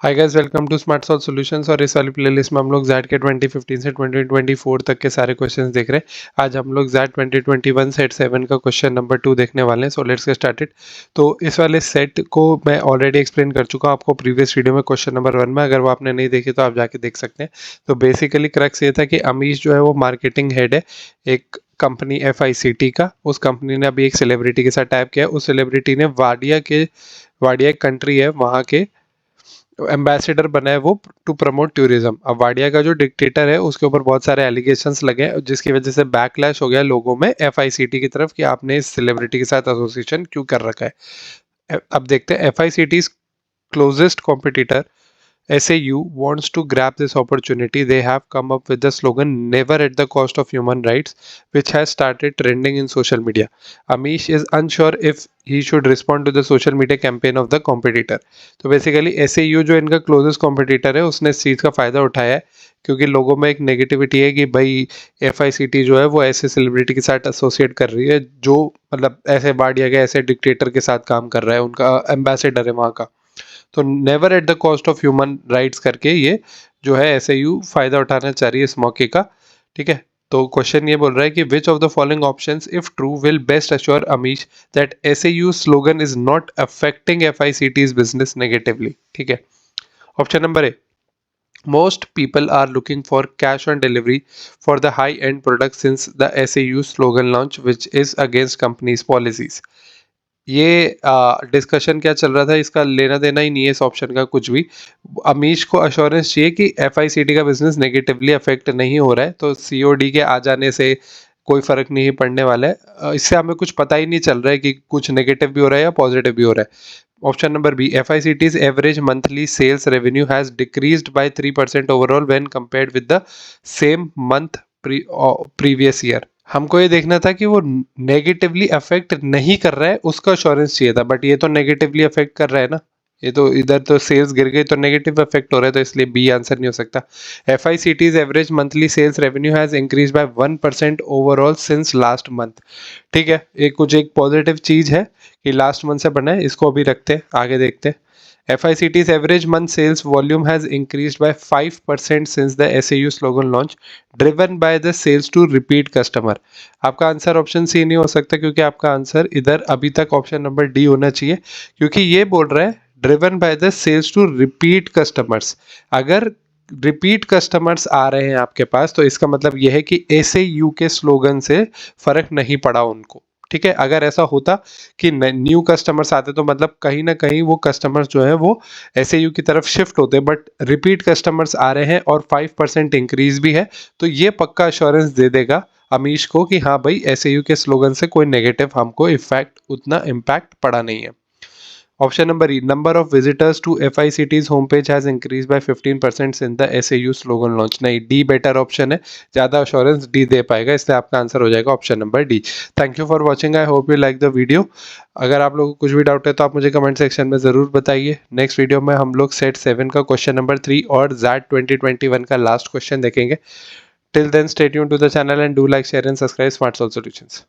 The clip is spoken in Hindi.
Hi guys, welcome to smart solve solutions. और इस वाली प्लेलिस्ट में हम लोग जेड के 2015 से 2024 तक के सारे क्वेश्चंस देख रहे हैं। आज हम लोग जेड 2021 सेट 7 का क्वेश्चन नंबर 2 देखने वाले हैं। So let's get started. तो इस वाले सेट को मैं ऑलरेडी एक्सप्लेन कर चुका हूँ आपको प्रीवियस वीडियो में क्वेश्चन नंबर 1 में। अगर वो आपने नहीं देखी तो आप जाके देख सकते हैं। तो बेसिकली क्रक्स ये था कि अमीश जो है वो मार्केटिंग हेड है एक कंपनी FICT का। उस कंपनी ने अभी एक सेलिब्रिटी के साथ टाइप किया। उस सेलिब्रिटी ने वाडिया एक कंट्री है वहाँ के एम्बेसडर बना है वो टू प्रमोट टूरिज्म। अब वाडिया का जो डिक्टेटर है उसके ऊपर बहुत सारे एलिगेशंस लगे हैं जिसकी वजह से बैकलैश हो गया लोगों में FICT की तरफ कि आपने इस सेलिब्रिटी के साथ एसोसिएशन क्यों कर रखा है। अब देखते हैं FICT closest competitor SAU wants to grab this opportunity. They have come up with the slogan "Never at the cost of human rights," which has started trending in social media. Amish is unsure if he should respond to the social media campaign of the competitor. तो बेसिकली SAU जो इनका क्लोजेस्ट कॉम्पिटिटर है उसने इस चीज़ का फ़ायदा उठाया है क्योंकि लोगों में एक नेगेटिविटी है कि भाई FICT जो है वो ऐसे सेलिब्रिटी के साथ एसोसिएट कर रही है जो मतलब ऐसे बाडिया के ऐसे डिक्टेटर के साथ काम कर रहा है, उनका एम्बेसडर है वहाँ का। तो never at the cost of human rights करके ये जो है SAU फायदा उठाना चाह रही है इस मौके का। ठीक है, तो क्वेश्चन ये बोल रहा है कि which of the following options if true will best assure Amish that SAU slogan is not affecting FICT's business negatively. ठीक है, option number A, most people are looking for cash on delivery for the high end product since the SAU slogan launch which is against companies policies। ये डिस्कशन क्या चल रहा था, इसका लेना देना ही नहीं है इस ऑप्शन का कुछ भी। अमीश को अश्योरेंस चाहिए कि FICT का बिजनेस नेगेटिवली अफेक्ट नहीं हो रहा है, तो COD के आ जाने से कोई फर्क नहीं पड़ने वाला है। इससे हमें कुछ पता ही नहीं चल रहा है कि कुछ नेगेटिव भी हो रहा है या पॉजिटिव भी हो रहा है। Option number B, FICT's average monthly sales revenue has decreased by 3% overall when compared with the same month previous year. हमको ये देखना था कि वो नेगेटिवली अफेक्ट नहीं कर रहा है, उसका अश्योरेंस चाहिए था, बट ये तो नेगेटिवली अफेक्ट कर रहा है ना। ये तो इधर तो सेल्स गिर गई तो नेगेटिव अफेक्ट हो रहा है, तो इसलिए बी आंसर नहीं हो सकता। FICT's average monthly sales revenue has increase by 1% overall since last month. ठीक है, एक पॉजिटिव चीज है कि लास्ट मंथ से बना है, इसको अभी रखते हैं, आगे देखते हैं। FICT's average month sales volume has increased by 5% since the SAU slogan launch, driven by the sales to repeat customer। आपका आंसर ऑप्शन सी नहीं हो सकता क्योंकि आपका आंसर इधर अभी तक ऑप्शन नंबर डी होना चाहिए, क्योंकि ये बोल रहा है driven by the sales to repeat customers. अगर रिपीट कस्टमर्स आ रहे हैं आपके पास तो इसका मतलब यह है कि SAU के स्लोगन से फर्क नहीं पड़ा उनको। ठीक है, अगर ऐसा होता कि न्यू कस्टमर्स आते तो मतलब कहीं ना कहीं वो कस्टमर्स जो है वो SAU की तरफ शिफ्ट होते, बट रिपीट कस्टमर्स आ रहे हैं और 5% इंक्रीज भी है, तो ये पक्का अश्योरेंस दे देगा अमीश को कि हाँ भाई SAU के स्लोगन से कोई नेगेटिव हमको इफेक्ट उतना इम्पैक्ट पड़ा नहीं है। Option number E, number of visitors to FICT's home page has increase by 15% since the SAU slogan launch. नहीं, डी बेटर ऑप्शन है, ज़्यादा अश्योरेंस डी दे पाएगा, इसलिए आपका आंसर हो जाएगा option number D. Thank you for watching, I hope you like the video. अगर आप लोगों को कुछ भी डाउट है तो आप मुझे कमेंट सेक्शन में ज़रूर बताइए। नेक्स्ट वीडियो में हम लोग सेट 7 का क्वेश्चन नंबर 3 और ZAT 2021 का लास्ट क्वेश्चन देखेंगे। Till then stay tuned to the channel and do like share and subscribe smart solve solutions.